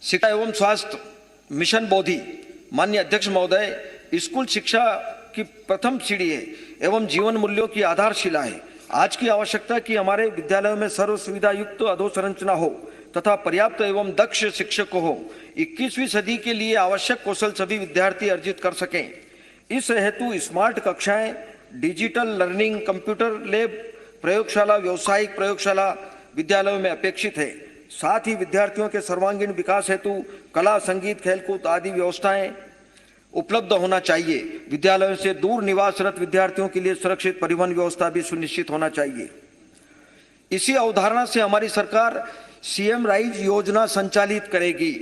शिक्षा एवं स्वास्थ्य मिशन बोधि माननीय अध्यक्ष महोदय स्कूल शिक्षा की प्रथम सीढ़ी है एवं जीवन मूल्यों की आधारशिला है। आज की आवश्यकता कि हमारे विद्यालयों में सर्व सुविधा युक्त अधोसंरचना हो तथा पर्याप्त एवं दक्ष शिक्षक हो। 21वीं सदी के लिए आवश्यक कौशल सभी विद्यार्थी अर्जित कर सकें। इस हेतु स्मार्ट कक्षाएं, डिजिटल लर्निंग, कंप्यूटर लैब, प्रयोगशाला, व्यावसायिक प्रयोगशाला विद्यालयों में अपेक्षित है। साथ ही विद्यार्थियों के सर्वांगीण विकास हेतु कला, संगीत, खेलकूद आदि व्यवस्थाएं उपलब्ध होना चाहिए। विद्यालयों से दूर निवासरत विद्यार्थियों के लिए सुरक्षित परिवहन व्यवस्था भी सुनिश्चित होना चाहिए। इसी अवधारणा से हमारी सरकार सीएम राइज योजना संचालित करेगी।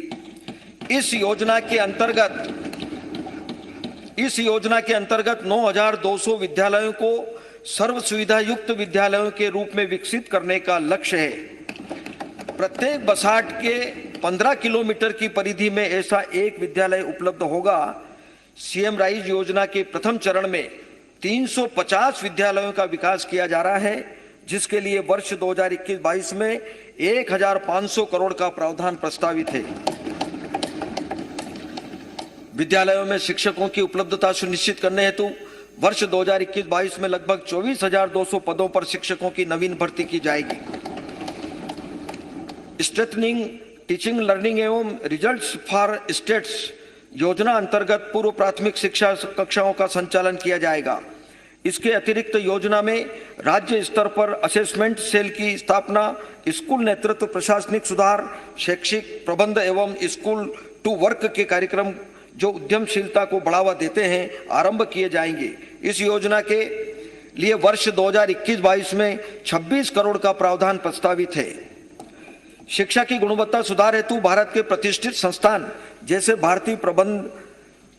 इस योजना के अंतर्गत 9,200 विद्यालयों को सर्व सुविधा युक्त विद्यालयों के रूप में विकसित करने का लक्ष्य है। प्रत्येक बसाहट के 15 किलोमीटर की परिधि में ऐसा एक विद्यालय उपलब्ध होगा। सीएम राइज योजना के प्रथम चरण में 350 विद्यालयों का विकास किया जा रहा है, जिसके लिए वर्ष 2021-22 में 1,500 करोड़ का प्रावधान प्रस्तावित है। विद्यालयों में शिक्षकों की उपलब्धता सुनिश्चित करने हेतु वर्ष 2021-22 में लगभग 24,200 पदों पर शिक्षकों की नवीन भर्ती की जाएगी। स्ट्रेथनिंग टीचिंग लर्निंग एवं रिजल्ट्स फॉर स्टेट्स योजना अंतर्गत पूर्व प्राथमिक शिक्षा कक्षाओं का संचालन किया जाएगा। इसके अतिरिक्त योजना में राज्य स्तर पर असेसमेंट सेल की स्थापना, स्कूल नेतृत्व, प्रशासनिक सुधार, शैक्षिक प्रबंध एवं स्कूल टू वर्क के कार्यक्रम जो उद्यमशीलता को बढ़ावा देते हैं आरंभ किए जाएंगे। इस योजना के लिए वर्ष 2021-22 में 26 करोड़ का प्रावधान प्रस्तावित है। शिक्षा की गुणवत्ता सुधार हेतु भारत के प्रतिष्ठित संस्थान जैसे भारतीय प्रबंध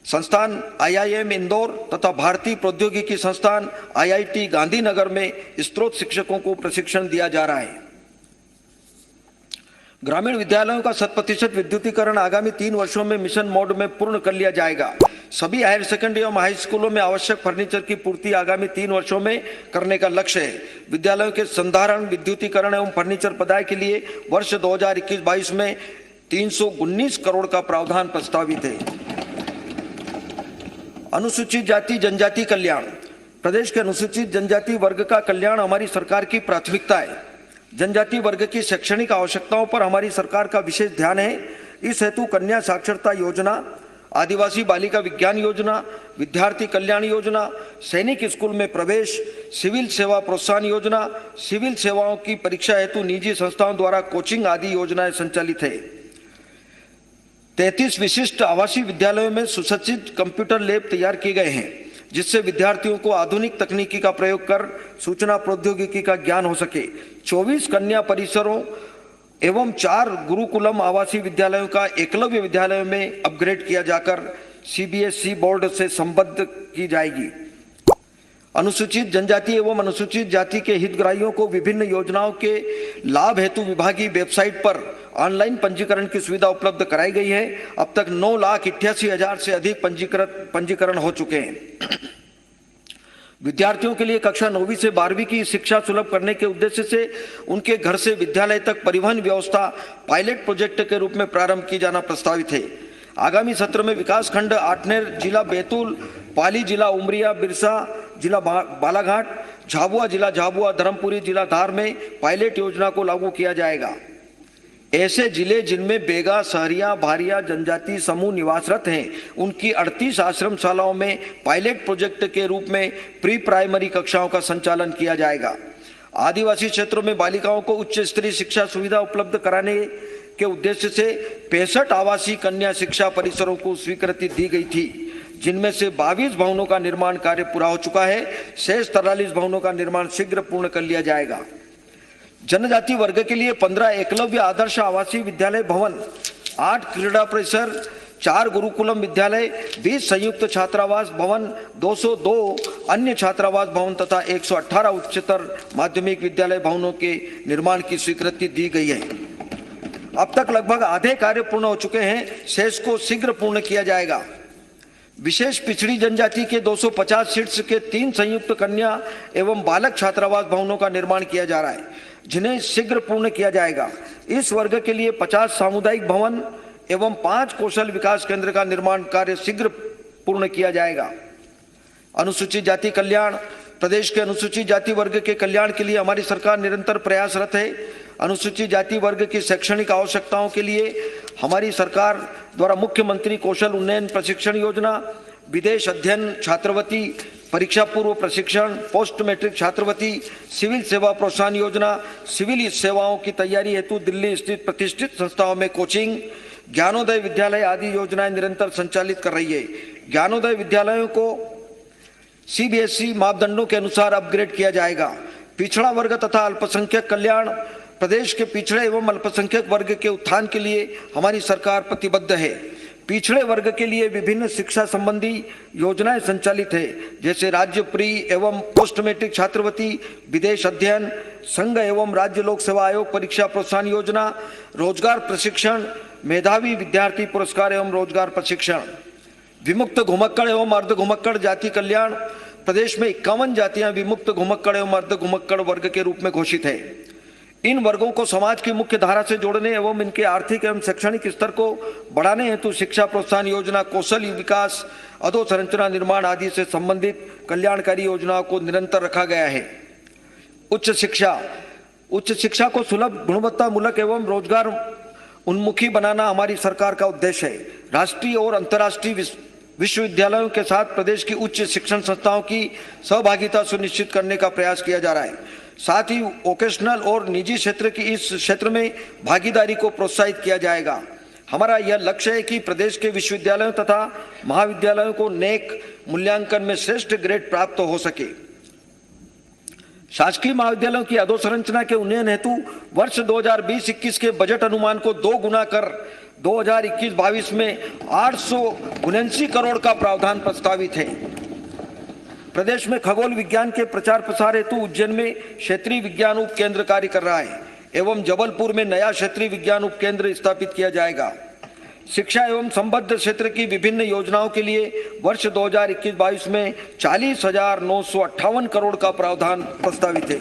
संस्थान IIM इंदौर तथा भारतीय प्रौद्योगिकी संस्थान IIT गांधीनगर में स्त्रोत शिक्षकों को प्रशिक्षण दिया जा रहा है। ग्रामीण विद्यालयों का 100% विद्युतीकरण आगामी 3 वर्षों में मिशन मोड में पूर्ण कर लिया जाएगा। सभी हायर सेकेंडरी एवं हाई स्कूलों में आवश्यक फर्नीचर की पूर्ति आगामी 3 वर्षों में करने का लक्ष्य है। विद्यालयों के संधारण, विद्युतीकरण एवं फर्नीचर पदाय के लिए वर्ष 2021-22 में 319 करोड़ का प्रावधान प्रस्तावित है। अनुसूचित जाति जनजाति कल्याण। प्रदेश के अनुसूचित जनजाति वर्ग का कल्याण हमारी सरकार की प्राथमिकता है। जनजाति वर्ग की शैक्षणिक आवश्यकताओं पर हमारी सरकार का विशेष ध्यान है। इस हेतु कन्या साक्षरता योजना, आदिवासी बालिका विज्ञान योजना, विद्यार्थी कल्याण योजना, सैनिक स्कूल में प्रवेश, सिविल सेवा प्रोत्साहन योजना, सिविल सेवाओं की परीक्षा हेतु निजी संस्थाओं द्वारा कोचिंग आदि योजनाएं संचालित है। 33 विशिष्ट आवासीय विद्यालयों में सुसज्जित कंप्यूटर लैब तैयार किए गए हैं, जिससे विद्यार्थियों को आधुनिक तकनीकी का प्रयोग कर सूचना प्रौद्योगिकी का ज्ञान हो सके। 24 कन्या परिसरों एवं 4 गुरुकुलम आवासीय विद्यालयों का एकलव्य विद्यालयों में अपग्रेड किया जाकर CBSE बोर्ड से संबद्ध की जाएगी। अनुसूचित जनजाति एवं अनुसूचित जाति के हितग्राहियों को विभिन्न योजनाओं के लाभ हेतु विभागीय वेबसाइट पर ऑनलाइन पंजीकरण की सुविधा उपलब्ध कराई गई है। अब तक 9,88,000 से अधिक पंजीकरण हो चुके हैं। विद्यार्थियों के लिए कक्षा 9वीं से 12वीं की शिक्षा सुलभ करने के उद्देश्य से उनके घर से विद्यालय तक परिवहन व्यवस्था पायलट प्रोजेक्ट के रूप में प्रारंभ की जाना प्रस्तावित है। आगामी सत्र में विकासखंड आठनेर, जिला बैतूल, पाली जिला उमरिया, बिरसा जिला बालाघाट, झाबुआ जिला झाबुआ, धर्मपुरी जिला धार में पायलट योजना को लागू किया जाएगा। ऐसे जिले जिनमें बेगा, सहरिया, भारिया जनजाति समूह निवासरत हैं, उनकी 38 आश्रमशालाओं में पायलट प्रोजेक्ट के रूप में प्री प्राइमरी कक्षाओं का संचालन किया जाएगा। आदिवासी क्षेत्रों में बालिकाओं को उच्च स्तरीय शिक्षा सुविधा उपलब्ध कराने के उद्देश्य से 65 आवासीय कन्या शिक्षा परिसरों को स्वीकृति दी गई थी, जिनमें से 22 भवनों का निर्माण कार्य पूरा हो चुका है। शेष 43 भवनों का निर्माण शीघ्र पूर्ण कर लिया जाएगा। जनजाति वर्ग के लिए 15 एकलव्य आदर्श आवासीय विद्यालय भवन, 8 क्रीड़ा परिसर, 4 गुरुकुलम विद्यालय, 20 संयुक्त छात्रावास भवन, 202 अन्य छात्रावास भवन तथा 118 उच्चतर माध्यमिक विद्यालय भवनों के निर्माण की स्वीकृति दी गई है। अब तक लगभग आधे कार्य पूर्ण हो चुके हैं, शेष को शीघ्र पूर्ण किया जाएगा। विशेष पिछड़ी जनजाति के 250 सीट्स के 3 संयुक्त कन्या एवं बालक छात्रावास भवनों का निर्माण किया जा रहा है, जिन्हें शीघ्र पूर्ण किया जाएगा। इस वर्ग के लिए 50 सामुदायिक भवन, एवं 5 कौशल विकास केंद्र का निर्माण कार्य शीघ्र पूर्ण किया जाएगा। अनुसूचित जाति कल्याण। प्रदेश के अनुसूचित जाति वर्ग के कल्याण के लिए हमारी सरकार निरंतर प्रयासरत है। अनुसूचित जाति वर्ग की शैक्षणिक आवश्यकताओं के लिए हमारी सरकार द्वारा मुख्यमंत्री कौशल उन्नयन प्रशिक्षण योजना, विदेश अध्ययन छात्रवृत्ति, परीक्षा पूर्व प्रशिक्षण, पोस्ट मैट्रिक छात्रवृत्ति, सिविल सेवा प्रोत्साहन योजना, सिविल सेवाओं की तैयारी हेतु दिल्ली स्थित प्रतिष्ठित संस्थाओं में कोचिंग, ज्ञानोदय विद्यालय आदि योजनाएं निरंतर संचालित कर रही है। ज्ञानोदय विद्यालयों को सीबीएसई मापदंडों के अनुसार अपग्रेड किया जाएगा। पिछड़ा वर्ग तथा अल्पसंख्यक कल्याण। प्रदेश के पिछड़े एवं अल्पसंख्यक वर्ग के उत्थान के लिए हमारी सरकार प्रतिबद्ध है। पिछड़े वर्ग के लिए विभिन्न शिक्षा संबंधी योजनाएं संचालित है, जैसे राज्य प्री एवं पोस्ट मैट्रिक छात्रवृत्ति, विदेश अध्ययन, संघ एवं राज्य लोक सेवा आयोग परीक्षा प्रोत्साहन योजना, रोजगार प्रशिक्षण, मेधावी विद्यार्थी पुरस्कार एवं रोजगार प्रशिक्षण। विमुक्त घुमक्कड़ एवं अर्ध घुमक्कड़ जाति कल्याण। प्रदेश में 51 जातियां विमुक्त घुमक्कड़ एवं अर्ध घुमक्कड़ वर्ग के रूप में घोषित है। इन वर्गों को समाज की मुख्य धारा से जोड़ने एवं इनके आर्थिक एवं शैक्षणिक स्तर को बढ़ाने हेतु शिक्षा प्रोत्साहन योजना, कौशल विकास, अधोसंरचना निर्माण आदि से संबंधित कल्याणकारी योजनाओं को निरंतर रखा गया है। उच्च शिक्षा। उच्च शिक्षा को सुलभ, गुणवत्तामूलक एवं रोजगार उन्मुखी बनाना हमारी सरकार का उद्देश्य है। राष्ट्रीय और अंतर्राष्ट्रीय विश्वविद्यालयों के साथ प्रदेश की उच्च शिक्षण संस्थाओं की सहभागिता सुनिश्चित करने का प्रयास किया जा रहा है। साथ ही वोकेशनल और निजी क्षेत्र की इस क्षेत्र में भागीदारी को प्रोत्साहित किया जाएगा। हमारा यह लक्ष्य है कि प्रदेश के विश्वविद्यालयों तथा महाविद्यालयों को नेक मूल्यांकन में श्रेष्ठ ग्रेड प्राप्त हो सके। शासकीय महाविद्यालयों की अधोसंरचना के उन्नयन हेतु वर्ष 2020-21 के बजट अनुमान को 2 गुना कर 2021-22 में 879 करोड़ का प्रावधान प्रस्तावित है। प्रदेश में खगोल विज्ञान के प्रचार प्रसार हेतु उज्जैन में क्षेत्रीय विज्ञान उप केंद्र कार्य कर रहा है एवं जबलपुर में नया क्षेत्रीय विज्ञान उप केंद्र स्थापित किया जाएगा। शिक्षा एवं संबद्ध क्षेत्र की विभिन्न योजनाओं के लिए वर्ष 2021-22 में 40,958 करोड़ का प्रावधान प्रस्तावित है।